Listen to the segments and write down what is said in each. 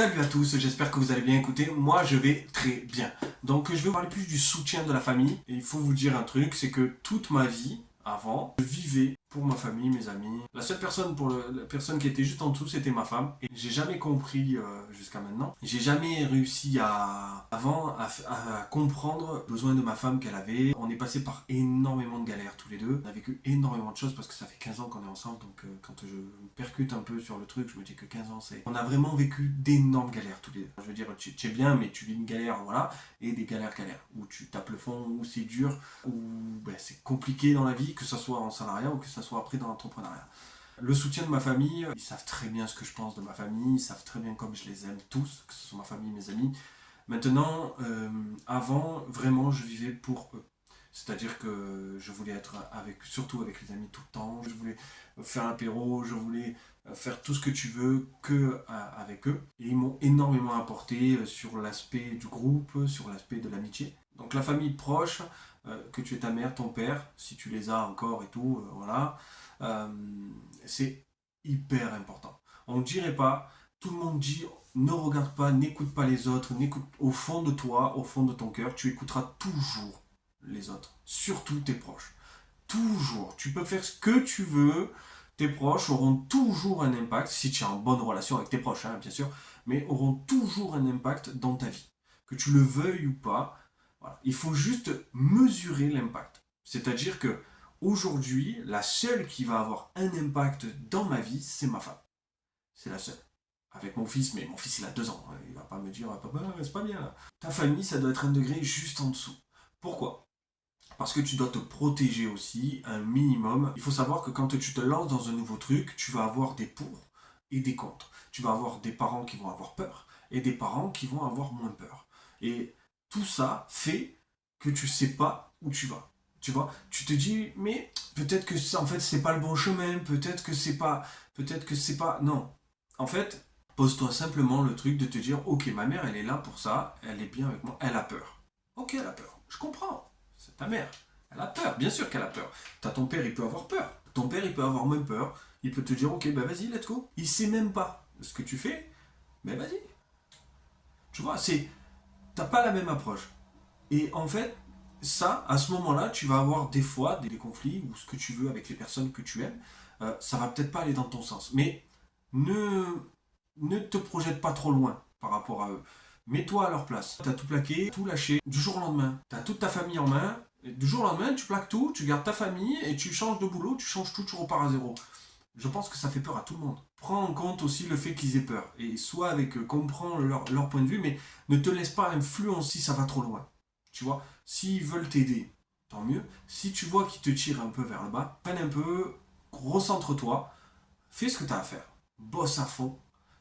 Salut à tous, j'espère que vous allez bien. Écoutez, moi je vais très bien. Donc je vais vous parler plus du soutien de la famille. Et il faut vous dire un truc, c'est que toute ma vie, avant, je vivais pour ma famille, mes amis. La seule personne la personne qui était juste en dessous, c'était ma femme. Et j'ai jamais compris jusqu'à maintenant. J'ai jamais réussi à comprendre le besoin de ma femme qu'elle avait. On est passé par énormément de galères tous les deux. On a vécu énormément de choses parce que ça fait 15 ans qu'on est ensemble. Donc quand je me percute un peu sur le truc, je me dis que 15 ans, c'est... On a vraiment vécu d'énormes galères tous les deux. Je veux dire, tu es bien, mais tu vis une galère, voilà. Et des galères, où tu tapes le fond, où c'est dur, où ben, c'est compliqué dans la vie, que ce soit en salariat ou que ce soit après dans l'entrepreneuriat. Le soutien de ma famille, ils savent très bien ce que je pense de ma famille, ils savent très bien comme je les aime tous, que ce soit ma famille, mes amis. Maintenant, avant, vraiment, je vivais pour eux. C'est-à-dire que je voulais être surtout avec les amis tout le temps, je voulais faire l'apéro, je voulais faire tout ce que tu veux avec eux. Et ils m'ont énormément apporté sur l'aspect du groupe, sur l'aspect de l'amitié. Donc la famille proche, que tu es ta mère, ton père, si tu les as encore et tout, voilà, euh, c'est hyper important. On ne dirait pas, tout le monde dit ne regarde pas, n'écoute pas les autres, n'écoute au fond de toi, au fond de ton cœur, tu écouteras toujours les autres, surtout tes proches. Toujours. Tu peux faire ce que tu veux, tes proches auront toujours un impact, si tu es en bonne relation avec tes proches, hein, bien sûr, mais auront toujours un impact dans ta vie. Que tu le veuilles ou pas, voilà. Il faut juste mesurer l'impact. C'est-à-dire que aujourd'hui, la seule qui va avoir un impact dans ma vie, c'est ma femme. C'est la seule. Avec mon fils, mais mon fils il a 2 ans, hein. Il va pas me dire, ah, papa, c'est pas bien là. Ta famille, ça doit être un degré juste en dessous. Pourquoi? Parce que tu dois te protéger aussi un minimum. Il faut savoir que quand tu te lances dans un nouveau truc, tu vas avoir des pour et des contre. Tu vas avoir des parents qui vont avoir peur et des parents qui vont avoir moins peur. Et tout ça fait que tu sais pas où tu vas. Tu vois, tu te dis, mais peut-être que ça, en fait, c'est pas le bon chemin, peut-être que c'est pas, non. En fait, pose-toi simplement le truc de te dire, ok, ma mère, elle est là pour ça, elle est bien avec moi, elle a peur. Ok, elle a peur, je comprends. C'est ta mère. Elle a peur, bien sûr qu'elle a peur. T'as ton père, il peut avoir peur. Ton père, il peut avoir même peur. Il peut te dire, ok, ben vas-y, let's go. Il sait même pas ce que tu fais, mais vas-y. Tu vois, t'as pas la même approche. Et en fait, ça, à ce moment-là, tu vas avoir des fois des conflits ou ce que tu veux avec les personnes que tu aimes. Ça va peut-être pas aller dans ton sens. Mais ne, ne te projette pas trop loin par rapport à eux. Mets-toi à leur place. T'as tout plaqué, tout lâché du jour au lendemain. T'as toute ta famille en main. Et du jour au lendemain, tu plaques tout, tu gardes ta famille et tu changes de boulot, tu changes tout, tu repars à zéro. Je pense que ça fait peur à tout le monde. Prends en compte aussi le fait qu'ils aient peur. Et sois avec eux, comprends leur point de vue, mais ne te laisse pas influencer si ça va trop loin. Tu vois, s'ils veulent t'aider, tant mieux. Si tu vois qu'ils te tirent un peu vers le bas, prenne un peu, recentre-toi, fais ce que tu as à faire. Bosse à fond.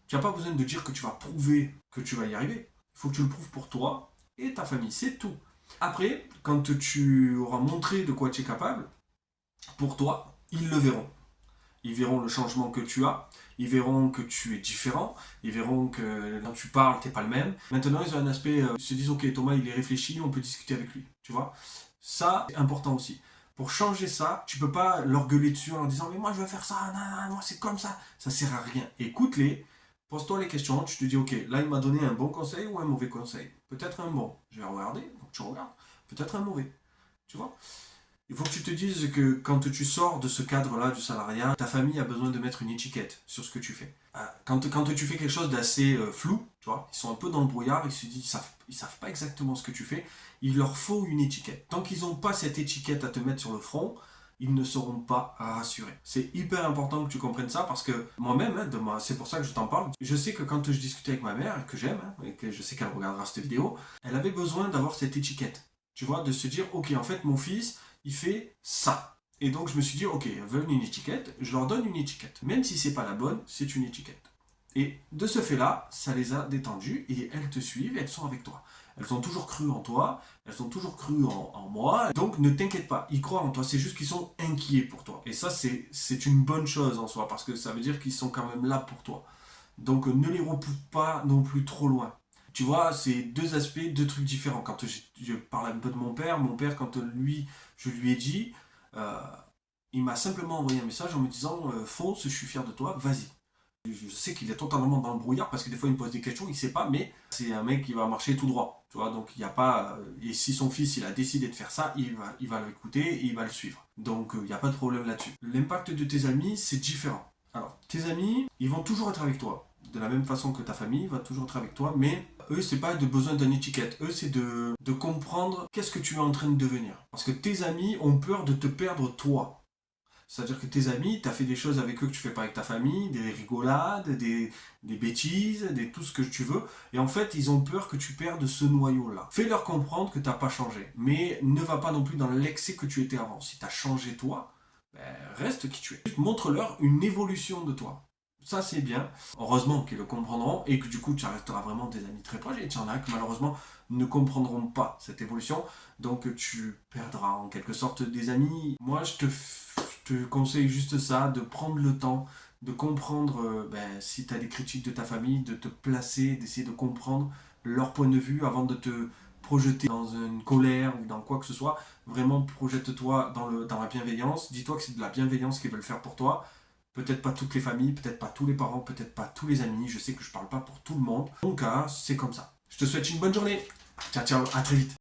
Tu n'as pas besoin de dire que tu vas prouver que tu vas y arriver. Il faut que tu le prouves pour toi et ta famille. C'est tout. Après, quand tu auras montré de quoi tu es capable, pour toi, ils le verront. Ils verront le changement que tu as, ils verront que tu es différent, ils verront que quand tu parles, t'es pas le même. Maintenant, ils ont un aspect, ils se disent, ok, Thomas, il est réfléchi, on peut discuter avec lui, tu vois. Ça, c'est important aussi. Pour changer ça, tu peux pas leur gueuler dessus en leur disant, mais moi, je veux faire ça, non, non, moi, c'est comme ça sert à rien. Écoute-les, pose-toi les questions, tu te dis, ok, là, il m'a donné un bon conseil ou un mauvais conseil. Peut-être un bon, je vais regarder, donc tu regardes. Peut-être un mauvais, tu vois. Il faut que tu te dises que quand tu sors de ce cadre-là du salariat, ta famille a besoin de mettre une étiquette sur ce que tu fais. Quand tu fais quelque chose d'assez flou, tu vois, ils sont un peu dans le brouillard, ils se disent, ils savent pas exactement ce que tu fais, il leur faut une étiquette. Tant qu'ils n'ont pas cette étiquette à te mettre sur le front, ils ne seront pas rassurés. C'est hyper important que tu comprennes ça parce que moi-même, hein, c'est pour ça que je t'en parle, je sais que quand je discutais avec ma mère, que j'aime, hein, et que je sais qu'elle regardera cette vidéo, elle avait besoin d'avoir cette étiquette. Tu vois, de se dire, ok, en fait, mon fils, il fait ça. Et donc je me suis dit, ok, ils veulent une étiquette, je leur donne une étiquette. Même si c'est pas la bonne, c'est une étiquette. Et de ce fait-là, ça les a détendues et elles te suivent et elles sont avec toi. Elles ont toujours cru en toi, elles ont toujours cru en moi. Donc ne t'inquiète pas, ils croient en toi, c'est juste qu'ils sont inquiets pour toi. Et ça, c'est une bonne chose en soi, parce que ça veut dire qu'ils sont quand même là pour toi. Donc ne les repousse pas non plus trop loin. Tu vois, c'est deux aspects, deux trucs différents. Quand je parle un peu de mon père, quand je lui ai dit, euh, il m'a simplement envoyé un message en me disant fonce, je suis fier de toi, vas-y. Je sais qu'il est totalement dans le brouillard parce que des fois il me pose des questions, il sait pas, mais c'est un mec qui va marcher tout droit. Tu vois, donc il n'y a pas. Et si son fils il a décidé de faire ça, il va l'écouter et il va le suivre. Donc il n'y a pas de problème là-dessus. L'impact de tes amis, c'est différent. Alors, tes amis, ils vont toujours être avec toi. De la même façon que ta famille va toujours être avec toi, mais eux, c'est pas de besoin d'une étiquette. Eux, c'est de comprendre qu'est-ce que tu es en train de devenir. Parce que tes amis ont peur de te perdre toi. C'est-à-dire que tes amis, tu as fait des choses avec eux que tu fais pas avec ta famille, des rigolades, des bêtises, tout ce que tu veux. Et en fait, ils ont peur que tu perdes ce noyau-là. Fais-leur comprendre que tu n'as pas changé. Mais ne va pas non plus dans l'excès que tu étais avant. Si tu as changé toi, ben, reste qui tu es. Montre-leur une évolution de toi. Ça, c'est bien. Heureusement qu'ils le comprendront et que du coup, tu resteras vraiment des amis très proches. Et il y en a qui, malheureusement, ne comprendront pas cette évolution. Donc, tu perdras en quelque sorte des amis. Moi, je te conseille juste ça, de prendre le temps, de comprendre si tu as des critiques de ta famille, de te placer, d'essayer de comprendre leur point de vue avant de te projeter dans une colère ou dans quoi que ce soit. Vraiment, projette-toi dans la bienveillance. Dis-toi que c'est de la bienveillance qu'ils veulent faire pour toi. Peut-être pas toutes les familles, peut-être pas tous les parents, peut-être pas tous les amis. Je sais que je parle pas pour tout le monde. Donc, c'est comme ça. Je te souhaite une bonne journée. Ciao, ciao, à très vite.